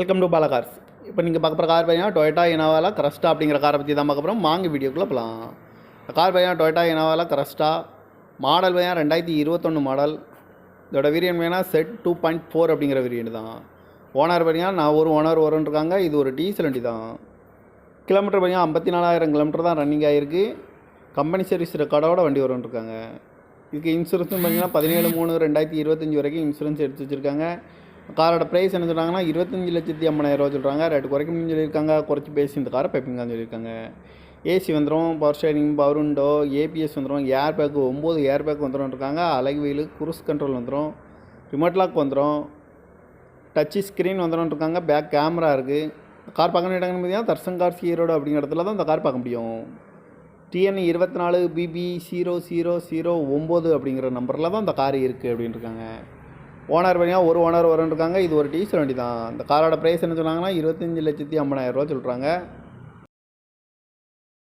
Welcome to Bala cars. இப்போ நீங்கள் பார்க்க போகிற கார் பார்த்தீங்கன்னா டொயோட்டா இனோவாவில் கிரஸ்டா அப்படிங்கிற காரை பற்றி தான் பார்க்க போகிறோம். வாங்க வீடியோக்குள்ளே போகலாம். இந்த கார் பார்த்தீங்கன்னா டொயோட்டா இனோவாவில் கிரஸ்டா மாடல் பார்த்தீங்கன்னா 2021 மாடல். இதோட வேரியன்ட் பார்த்தீங்கன்னா செட் 2.4 அப்படிங்கிற வேரியன்ட் தான். ஓனர் பார்த்தீங்கன்னா நான் ஒரு ஓனர் இருக்காங்க. இது ஒரு டீசல் வண்டி தான். கிலோமீட்டர் பார்த்தீங்கன்னா 54,000 கிலோமீட்டர் தான் ரன்னிங் ஆகிருக்கு. கம்பெனி சர்வீஸ் ரெக்கார்டோட வண்டி இருக்காங்க. இதுக்கு இன்சூரன்ஸும் பார்த்தீங்கன்னா 17/3/2025 வரைக்கும் இன்சூரன்ஸ் எடுத்து வச்சுருக்காங்க. காரோட ப்ரைஸ் என்ன சொல்கிறாங்கன்னா 25,50,000 சொல்கிறாங்க. ரேட்டு குறைக்க முடியும்னு சொல்லியிருக்காங்க. குறைச்சி பேசி இந்த காரை பைப்பிங்கான்னு சொல்லியிருக்காங்க. ஏசி வந்துடும், power steering, power window, ABS வந்துடும், ஏர் பேக்கு 9 ஏர் பேக் வந்துடும் இருக்காங்க. அழகு வீலு, குரூஸ் கண்ட்ரோல் வந்துடும், ரிமோட் லாக் வந்துடும், டச்சு ஸ்க்ரீன் வந்துடும் இருக்காங்க. பேக் கேமரா இருக்குது. கார் பார்க்கணும் இடங்கன்னு பார்த்தீங்கன்னா தர்சன் கார்ஸ் ஈரோடு அப்படிங்கிற இடத்துல தான் இந்த கார் பார்க்க முடியும். TN 24 BB 0009 அப்படிங்கிற நம்பரில் தான் இந்த கார் இருக்குது அப்படின்னு இருக்காங்க. ஓனர் பார்த்தீங்கன்னா ஒரு ஓனர் இருக்காங்க. இது ஒரு டீசல் வண்டி தான். இந்த காரோட ப்ரைஸ் என்ன சொன்னாங்கன்னா 25,50,000 சொல்கிறாங்க.